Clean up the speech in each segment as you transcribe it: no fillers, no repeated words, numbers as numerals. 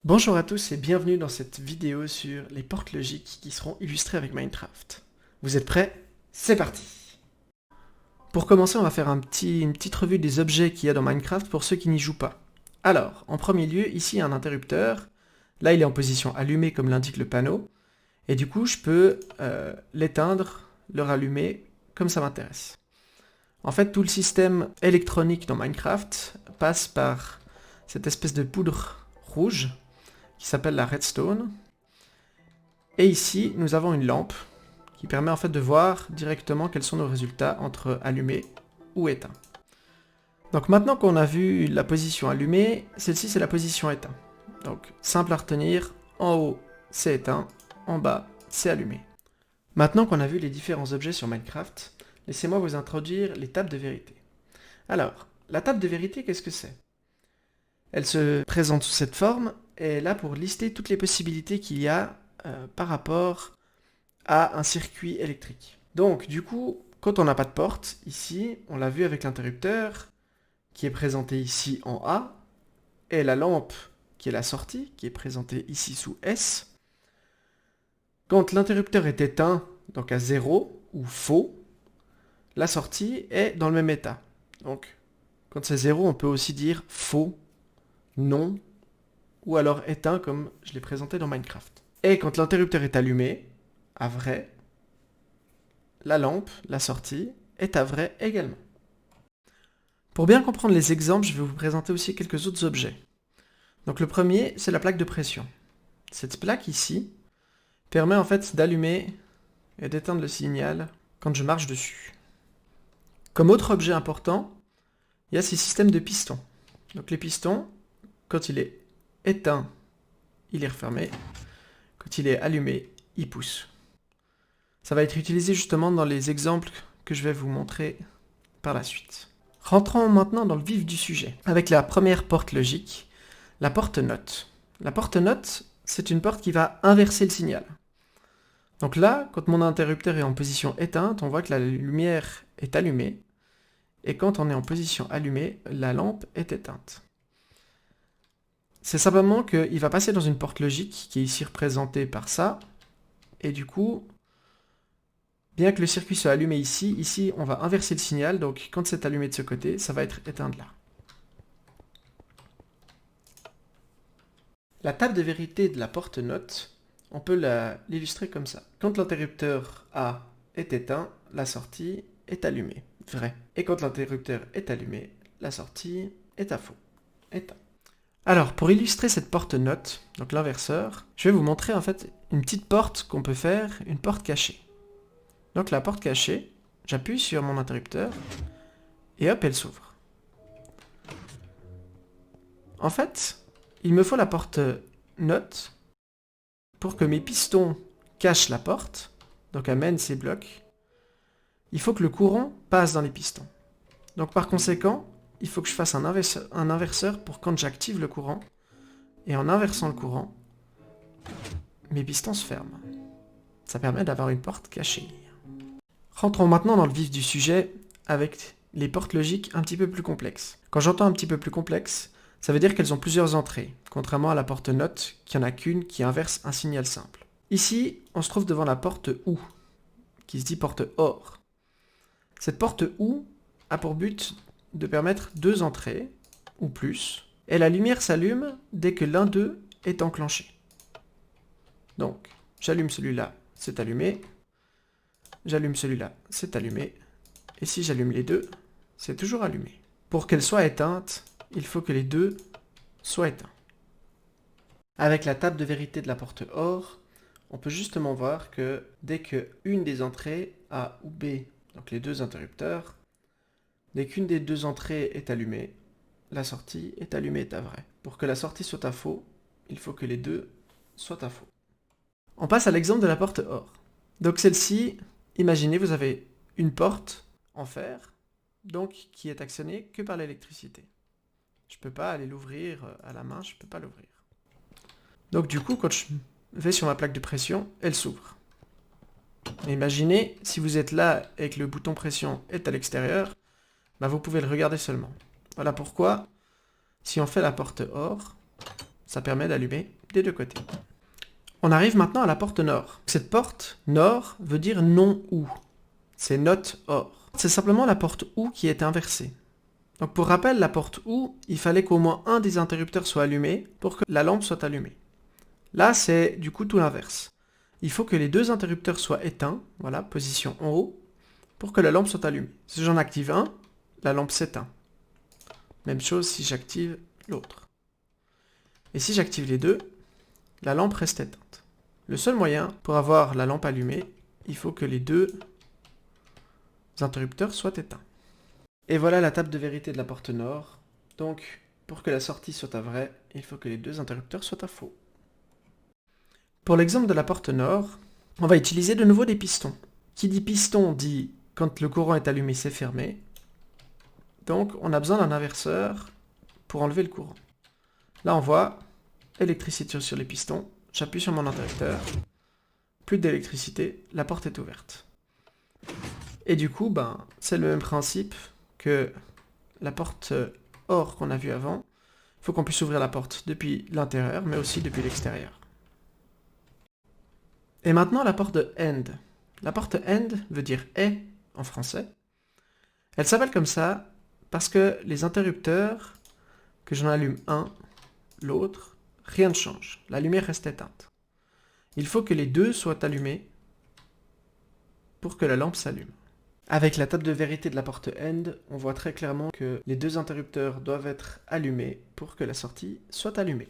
Bonjour à tous et bienvenue dans cette vidéo sur les portes logiques qui seront illustrées avec Minecraft. Vous êtes prêts? C'est parti! Pour commencer, on va faire une petite revue des objets qu'il y a dans Minecraft pour ceux qui n'y jouent pas. Alors, en premier lieu, ici il y a un interrupteur. Là, il est en position allumée comme l'indique le panneau. Et du coup, je peux l'éteindre, le rallumer comme ça m'intéresse. En fait, tout le système électronique dans Minecraft passe par cette espèce de poudre rouge qui s'appelle la redstone. Et ici, nous avons une lampe qui permet en fait de voir directement quels sont nos résultats entre allumé ou éteint. Donc maintenant qu'on a vu la position allumée, celle-ci c'est la position éteint. Donc simple à retenir, en haut c'est éteint, en bas c'est allumé. Maintenant qu'on a vu les différents objets sur Minecraft, laissez-moi vous introduire les tables de vérité. Alors, la table de vérité, qu'est-ce que c'est? Elle se présente sous cette forme et est là pour lister toutes les possibilités qu'il y a par rapport à un circuit électrique. Donc du coup, quand on n'a pas de porte, ici, on l'a vu avec l'interrupteur, qui est présenté ici en A, et la lampe, qui est la sortie, qui est présentée ici sous S. Quand l'interrupteur est éteint, donc à 0 ou faux, la sortie est dans le même état. Donc, quand c'est 0, on peut aussi dire faux, non, ou alors éteint comme je l'ai présenté dans Minecraft. Et quand l'interrupteur est allumé, à vrai, la lampe, la sortie, est à vrai également. Pour bien comprendre les exemples, je vais vous présenter aussi quelques autres objets. Donc le premier, c'est la plaque de pression. Cette plaque ici permet en fait d'allumer et d'éteindre le signal quand je marche dessus. Comme autre objet important, il y a ces systèmes de pistons. Donc les pistons, quand il est éteint, il est refermé. Quand il est allumé, il pousse. Ça va être utilisé justement dans les exemples que je vais vous montrer par la suite. Rentrons maintenant dans le vif du sujet, avec la première porte logique, la porte note. La porte note, c'est une porte qui va inverser le signal. Donc là, quand mon interrupteur est en position éteinte, on voit que la lumière est allumée, et quand on est en position allumée, la lampe est éteinte. C'est simplement qu'il va passer dans une porte logique qui est ici représentée par ça, et du coup, bien que le circuit soit allumé ici on va inverser le signal, donc quand c'est allumé de ce côté, ça va être éteint de là. La table de vérité de la porte note, on peut l'illustrer comme ça. Quand l'interrupteur A est éteint, la sortie est allumée, vrai. Et quand l'interrupteur est allumé, la sortie est à faux, éteint. Alors, pour illustrer cette porte note, donc l'inverseur, je vais vous montrer en fait une petite porte qu'on peut faire, une porte cachée. Donc la porte cachée, j'appuie sur mon interrupteur, et hop, elle s'ouvre. En fait, il me faut la porte note pour que mes pistons cachent la porte, donc amènent ces blocs. Il faut que le courant passe dans les pistons. Donc par conséquent, il faut que je fasse un inverseur pour quand j'active le courant, et en inversant le courant, mes pistons se ferment. Ça permet d'avoir une porte cachée. Rentrons maintenant dans le vif du sujet avec les portes logiques un petit peu plus complexes. Quand j'entends un petit peu plus complexe, ça veut dire qu'elles ont plusieurs entrées, contrairement à la porte note qui en a qu'une qui inverse un signal simple. Ici, on se trouve devant la porte OU, qui se dit porte OR. Cette porte OU a pour but de permettre deux entrées, ou plus, et la lumière s'allume dès que l'un d'eux est enclenché. Donc, j'allume celui-là, c'est allumé, j'allume celui-là, c'est allumé, et si j'allume les deux, c'est toujours allumé. Pour qu'elle soit éteinte, il faut que les deux soient éteints. Avec la table de vérité de la porte OR, on peut justement voir que dès qu'une des entrées, A ou B, donc les deux interrupteurs, dès qu'une des deux entrées est allumée, la sortie est allumée est à vrai. Pour que la sortie soit à faux, il faut que les deux soient à faux. On passe à l'exemple de la porte OR. Donc celle-ci, imaginez vous avez une porte en fer, donc qui est actionnée que par l'électricité. Je ne peux pas aller l'ouvrir à la main, je ne peux pas l'ouvrir. Donc du coup, quand je vais sur ma plaque de pression, elle s'ouvre. Imaginez, si vous êtes là et que le bouton pression est à l'extérieur, bah vous pouvez le regarder seulement. Voilà pourquoi, si on fait la porte OR, Ça permet d'allumer des deux côtés. On arrive maintenant à la porte nord. Cette porte nord veut dire non ou. C'est not or. C'est simplement la porte ou qui est inversée. Donc pour rappel, la porte ou, il fallait qu'au moins un des interrupteurs soit allumé pour que la lampe soit allumée. Là, c'est du coup tout l'inverse. Il faut que les deux interrupteurs soient éteints, voilà, position en haut, pour que la lampe soit allumée. Si j'en active un, la lampe s'éteint. Même chose si j'active l'autre. Et si j'active les deux, la lampe reste éteinte. Le seul moyen pour avoir la lampe allumée, il faut que les deux interrupteurs soient éteints. Et voilà la table de vérité de la porte nord. Donc, pour que la sortie soit à vrai, il faut que les deux interrupteurs soient à faux. Pour l'exemple de la porte nord, on va utiliser de nouveau des pistons. Qui dit piston dit quand le courant est allumé, c'est fermé. Donc, on a besoin d'un inverseur pour enlever le courant. Là, on voit électricité sur les pistons. J'appuie sur mon interrupteur. Plus d'électricité, la porte est ouverte. Et du coup, c'est le même principe que la porte OR qu'on a vue avant. Il faut qu'on puisse ouvrir la porte depuis l'intérieur, mais aussi depuis l'extérieur. Et maintenant, la porte de AND. La porte AND veut dire « et » en français. Elle s'appelle comme ça parce que les interrupteurs, que j'en allume un, l'autre, rien ne change. La lumière reste éteinte. Il faut que les deux soient allumés pour que la lampe s'allume. Avec la table de vérité de la porte AND, on voit très clairement que les deux interrupteurs doivent être allumés pour que la sortie soit allumée.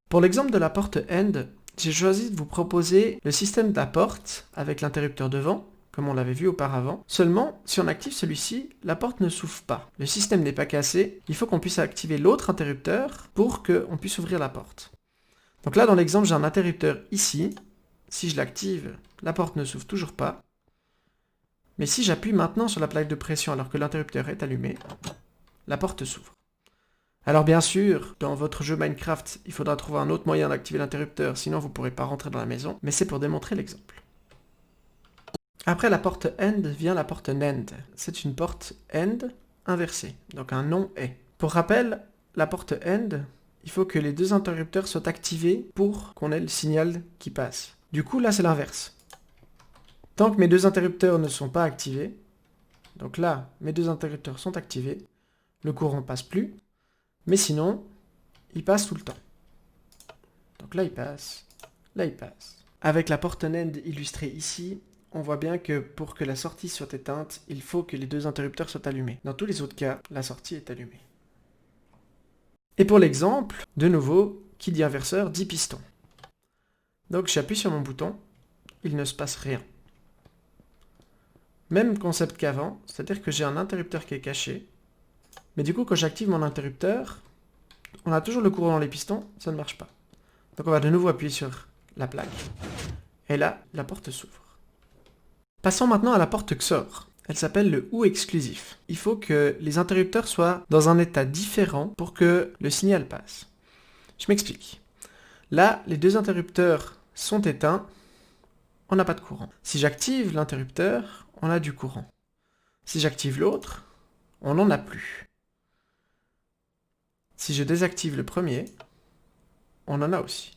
Pour l'exemple de la porte AND, j'ai choisi de vous proposer le système de la porte avec l'interrupteur devant, comme on l'avait vu auparavant. Seulement, si on active celui-ci, la porte ne s'ouvre pas. Le système n'est pas cassé, il faut qu'on puisse activer l'autre interrupteur pour qu'on puisse ouvrir la porte. Donc là, dans l'exemple, j'ai un interrupteur ici. Si je l'active, la porte ne s'ouvre toujours pas. Mais si j'appuie maintenant sur la plaque de pression alors que l'interrupteur est allumé, la porte s'ouvre. Alors bien sûr, dans votre jeu Minecraft, il faudra trouver un autre moyen d'activer l'interrupteur, sinon vous ne pourrez pas rentrer dans la maison, mais c'est pour démontrer l'exemple. Après la porte AND vient la porte NAND. C'est une porte AND inversée, donc un non est. Pour rappel, la porte AND, il faut que les deux interrupteurs soient activés pour qu'on ait le signal qui passe. Du coup, là c'est l'inverse. Tant que mes deux interrupteurs ne sont pas activés, donc là, mes deux interrupteurs sont activés, le courant passe plus, mais sinon, il passe tout le temps. Donc là, il passe, là, il passe. Avec la porte NAND illustrée ici, on voit bien que pour que la sortie soit éteinte, il faut que les deux interrupteurs soient allumés. Dans tous les autres cas, la sortie est allumée. Et pour l'exemple, de nouveau, qui dit inverseur dit piston. Donc j'appuie sur mon bouton, il ne se passe rien. Même concept qu'avant, c'est-à-dire que j'ai un interrupteur qui est caché, mais du coup quand j'active mon interrupteur, on a toujours le courant dans les pistons, ça ne marche pas. Donc on va de nouveau appuyer sur la plaque, et là, la porte s'ouvre. Passons maintenant à la porte XOR. Elle s'appelle le OU exclusif. Il faut que les interrupteurs soient dans un état différent pour que le signal passe. Je m'explique. Là, les deux interrupteurs sont éteints, on n'a pas de courant. Si j'active l'interrupteur, on a du courant. Si j'active l'autre, on n'en a plus. Si je désactive le premier, on en a aussi.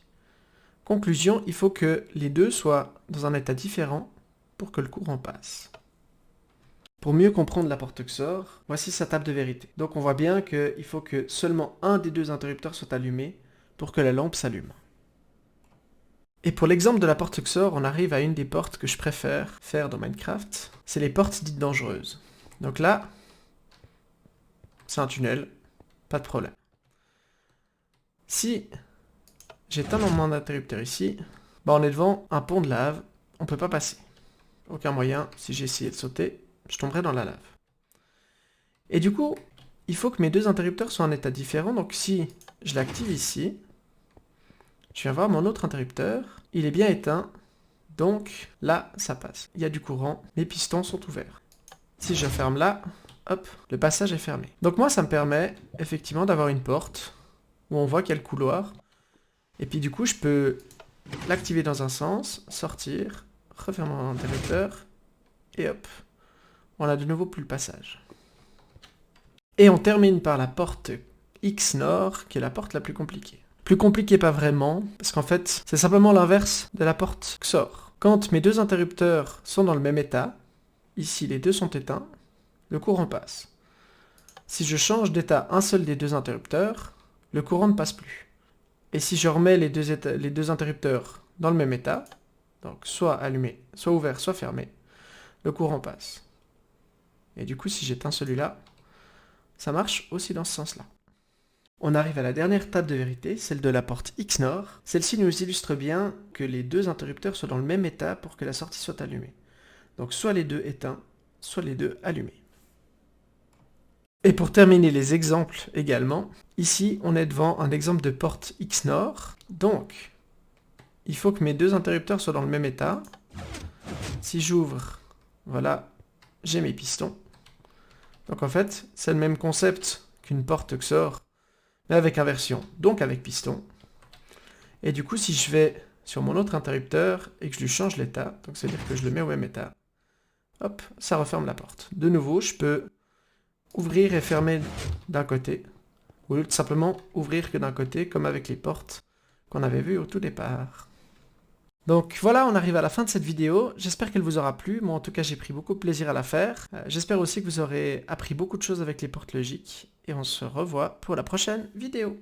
Conclusion, il faut que les deux soient dans un état différent pour que le courant passe. Pour mieux comprendre la porte XOR, voici sa table de vérité. Donc on voit bien qu'il faut que seulement un des deux interrupteurs soit allumé pour que la lampe s'allume. Et pour l'exemple de la porte XOR, on arrive à une des portes que je préfère faire dans Minecraft. C'est les portes dites dangereuses. Donc là, c'est un tunnel, pas de problème. Si j'éteins mon interrupteur ici, on est devant un pont de lave, on ne peut pas passer. Aucun moyen, si j'essayais de sauter, je tomberais dans la lave. Et du coup, il faut que mes deux interrupteurs soient en état différent, donc si je l'active ici, je viens voir mon autre interrupteur, il est bien éteint, donc là, ça passe. Il y a du courant, mes pistons sont ouverts. Si je ferme là, hop, le passage est fermé. Donc moi, ça me permet effectivement d'avoir une porte où on voit qu'il y a le couloir, et puis du coup, je peux l'activer dans un sens, sortir, refermer mon interrupteur, et hop, on a de nouveau plus le passage. Et on termine par la porte XNOR qui est la porte la plus compliquée. Plus compliquée pas vraiment, parce qu'en fait, c'est simplement l'inverse de la porte XOR. Quand mes deux interrupteurs sont dans le même état, ici les deux sont éteints, le courant passe. Si je change d'état un seul des deux interrupteurs, le courant ne passe plus. Et si je remets les deux interrupteurs dans le même état, donc soit allumé, soit ouvert, soit fermé, le courant passe. Et du coup, si j'éteins celui-là, ça marche aussi dans ce sens-là. On arrive à la dernière table de vérité, celle de la porte XNOR. Celle-ci nous illustre bien que les deux interrupteurs soient dans le même état pour que la sortie soit allumée. Donc soit les deux éteints, soit les deux allumés. Et pour terminer les exemples également, ici on est devant un exemple de porte XNOR. Donc, il faut que mes deux interrupteurs soient dans le même état. Si j'ouvre, voilà, j'ai mes pistons. Donc en fait, c'est le même concept qu'une porte XOR, mais avec inversion, donc avec piston. Et du coup, si je vais sur mon autre interrupteur et que je lui change l'état, donc c'est-à-dire que je le mets au même état, hop, ça referme la porte. De nouveau, je peux ouvrir et fermer d'un côté, au lieu de simplement ouvrir que d'un côté, comme avec les portes qu'on avait vues au tout départ. Donc voilà, on arrive à la fin de cette vidéo. J'espère qu'elle vous aura plu. Moi, en tout cas, j'ai pris beaucoup de plaisir à la faire. J'espère aussi que vous aurez appris beaucoup de choses avec les portes logiques. Et on se revoit pour la prochaine vidéo.